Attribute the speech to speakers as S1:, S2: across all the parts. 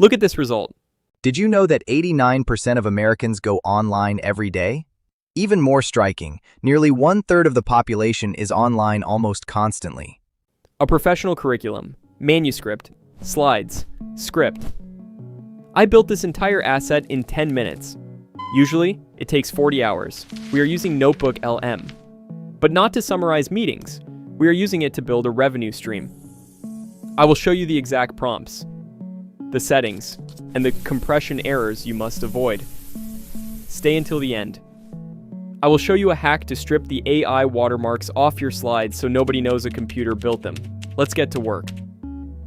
S1: Look at this result.
S2: Did you know that 89% of Americans go online every day? Even more striking, nearly 1/3 of the population is online almost constantly.
S1: A professional curriculum, manuscript, slides, script. I built this entire asset in 10 minutes. Usually, it takes 40 hours. We are using NotebookLM. But not to summarize meetings. We are using it to build a revenue stream. I will show you the exact prompts, the settings, and the compression errors you must avoid. Stay until the end. I will show you a hack to strip the AI watermarks off your slides so nobody knows a computer built them. Let's get to work.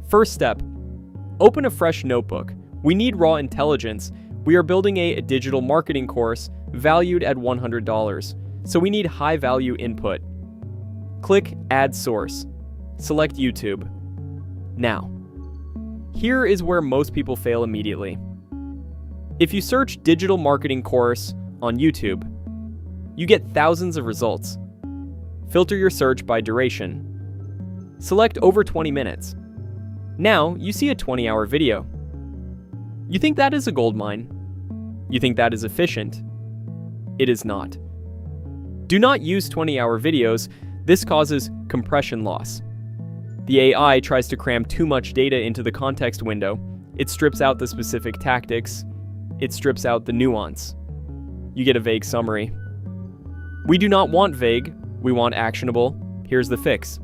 S1: First step, open a fresh notebook. We need raw intelligence. We are building a digital marketing course valued at $100, so we need high-value input. Click Add Source. Select YouTube. Now, here is where most people fail immediately. If you search digital marketing course on YouTube, you get thousands of results. Filter your search by duration. Select over 20 minutes. Now you see a 20-hour video. You think that is a goldmine? You think that is efficient? It is not. Do not use 20-hour videos. This causes compression loss. The AI tries to cram too much data into the context window. It strips out the specific tactics. It strips out the nuance. You get a vague summary. We do not want vague, we want actionable. Here's the fix.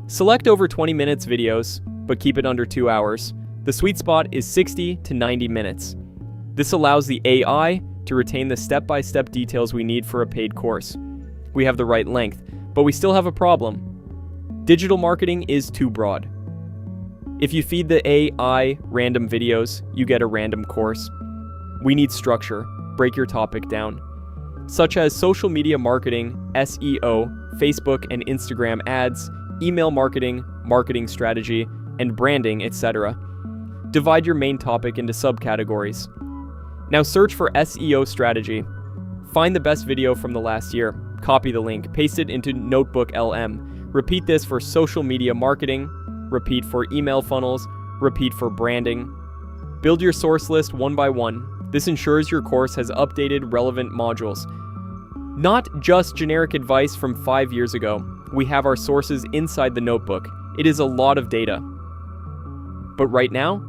S1: Select over 20 minutes videos, but keep it under 2 hours. The sweet spot is 60 to 90 minutes. This allows the AI to retain the step-by-step details we need for a paid course. We have the right length, but we still have a problem. Digital marketing is too broad. If you feed the AI random videos, you get a random course. We need structure. Break your topic down, such as social media marketing, SEO, Facebook and Instagram ads, email marketing, marketing strategy, and branding, etc. Divide your main topic into subcategories. Now search for SEO strategy. Find the best video from the last year. Copy the link, paste it into NotebookLM. Repeat this for social media marketing, repeat for email funnels, repeat for branding. Build your source list one by one. This ensures your course has updated relevant modules. Not just generic advice from 5 years ago. We have our sources inside the notebook. It is a lot of data. But right now,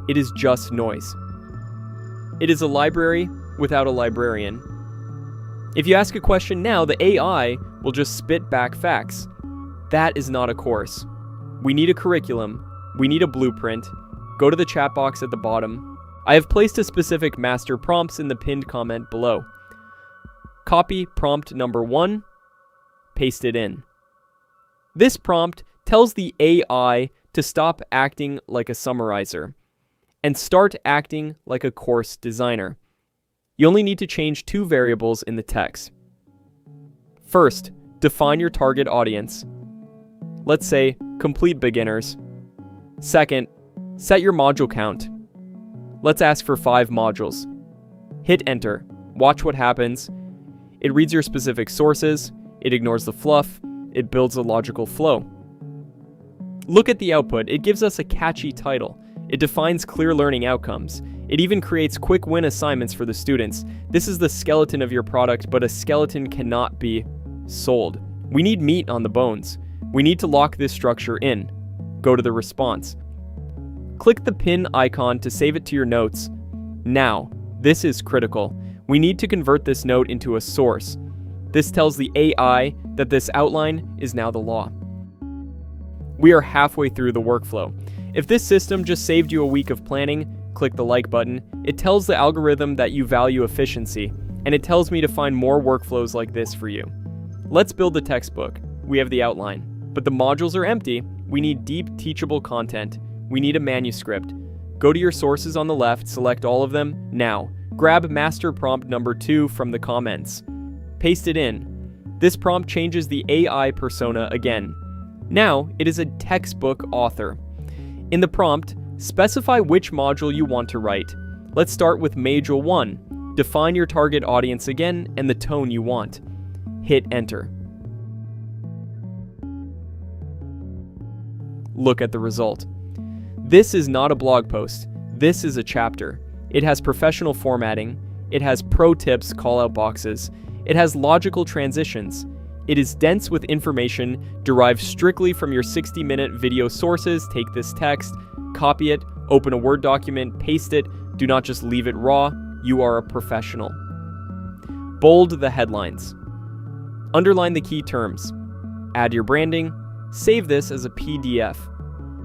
S1: it is just noise. It is a library without a librarian. If you ask a question now, the AI will just spit back facts. That is not a course. We need a curriculum. We need a blueprint. Go to the chat box at the bottom. I have placed a specific master prompts in the pinned comment below. Copy prompt number 1, paste it in. This prompt tells the AI to stop acting like a summarizer and start acting like a course designer. You only need to change 2 variables in the text. First, define your target audience. Let's say complete beginners. Second, set your module count. Let's ask for 5 modules. Hit enter. Watch what happens. It reads your specific sources. It ignores the fluff. It builds a logical flow. Look at the output. It gives us a catchy title. It defines clear learning outcomes. It even creates quick win assignments for the students. This is the skeleton of your product, but a skeleton cannot be sold. We need meat on the bones. We need to lock this structure in. Go to the response. Click the pin icon to save it to your notes. Now, this is critical. We need to convert this note into a source. This tells the AI that this outline is now the law. We are halfway through the workflow. If this system just saved you a week of planning, click the like button. It tells the algorithm that you value efficiency, and it tells me to find more workflows like this for you. Let's build the textbook. We have the outline, but the modules are empty. We need deep, teachable content. We need a manuscript. Go to your sources on the left, select all of them. Now, grab master prompt number 2 from the comments. Paste it in. This prompt changes the AI persona again. Now, it is a textbook author. In the prompt, specify which module you want to write. Let's start with Module 1. Define your target audience again and the tone you want. Hit enter. Look at the result. This is not a blog post. This is a chapter. It has professional formatting. It has pro tips, call-out boxes. It has logical transitions. It is dense with information derived strictly from your 60-minute video sources. Take this text, copy it, open a Word document, paste it. Do not just leave it raw. You are a professional. Bold the headlines. Underline the key terms. Add your branding. Save this as a PDF.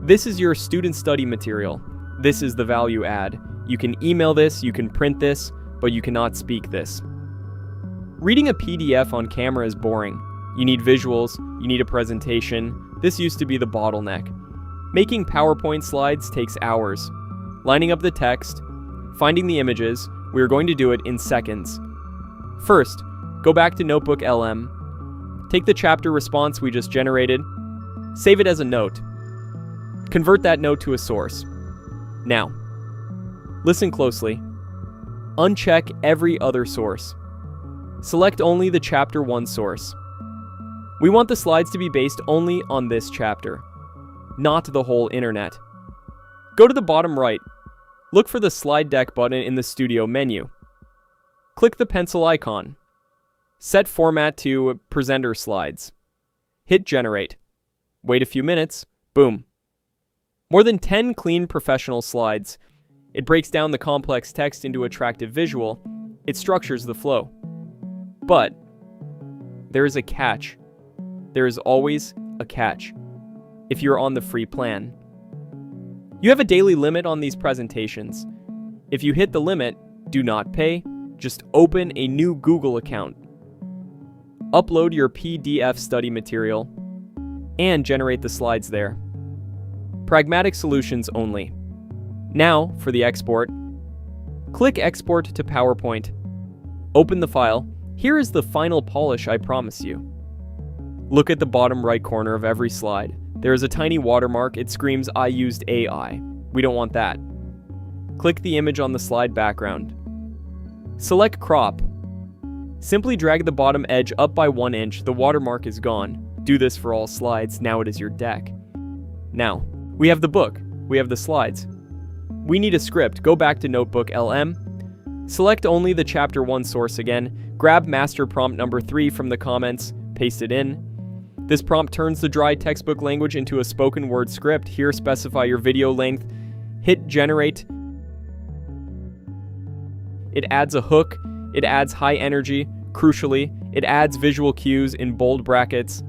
S1: This is your student study material. This is the value add. You can email this, you can print this, but you cannot speak this. Reading a PDF on camera is boring. You need visuals, you need a presentation. This used to be the bottleneck. Making PowerPoint slides takes hours. Lining up the text, finding the images, we are going to do it in seconds. First, go back to NotebookLM. Take the chapter response we just generated. Save it as a note. Convert that note to a source. Now, listen closely. Uncheck every other source. Select only the Chapter 1 source. We want the slides to be based only on this chapter, not the whole internet. Go to the bottom right. Look for the Slide Deck button in the Studio menu. Click the pencil icon. Set format to Presenter Slides. Hit Generate. Wait a few minutes. Boom. More than 10 clean professional slides. It breaks down the complex text into attractive visual. It structures the flow. But there is a catch. There is always a catch if you're on the free plan. You have a daily limit on these presentations. If you hit the limit, do not pay. Just open a new Google account. Upload your PDF study material and generate the slides there. Pragmatic solutions only. Now, for the export. Click Export to PowerPoint. Open the file. Here is the final polish I promise you. Look at the bottom right corner of every slide. There is a tiny watermark. It screams, "I used AI." We don't want that. Click the image on the slide background. Select Crop. Simply drag the bottom edge up by 1 inch. The watermark is gone. Do this for all slides. Now it is your deck. Now, we have the book. We have the slides. We need a script. Go back to NotebookLM. Select only the Chapter 1 source again. Grab master prompt number 3 from the comments. Paste it in. This prompt turns the dry textbook language into a spoken word script. Here, specify your video length. Hit Generate. It adds a hook. It adds high energy. Crucially, it adds visual cues in bold brackets.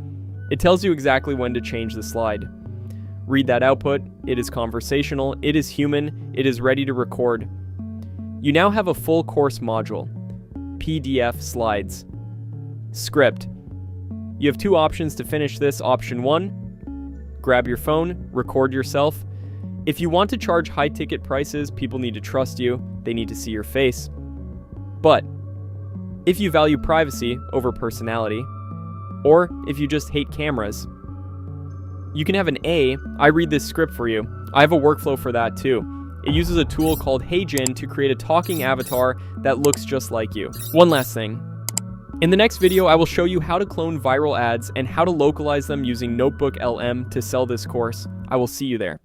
S1: It tells you exactly when to change the slide. Read that output. It is conversational. It is human. It is ready to record. You now have a full course module. PDF slides. Script. You have 2 options to finish this. Option 1, grab your phone, record yourself. If you want to charge high ticket prices, people need to trust you. They need to see your face. But if you value privacy over personality, or if you just hate cameras, you can have an A. I read this script for you. I have a workflow for that too. It uses a tool called HeyJin to create a talking avatar that looks just like you. One last thing. In the next video, I will show you how to clone viral ads and how to localize them using NotebookLM to sell this course. I will see you there.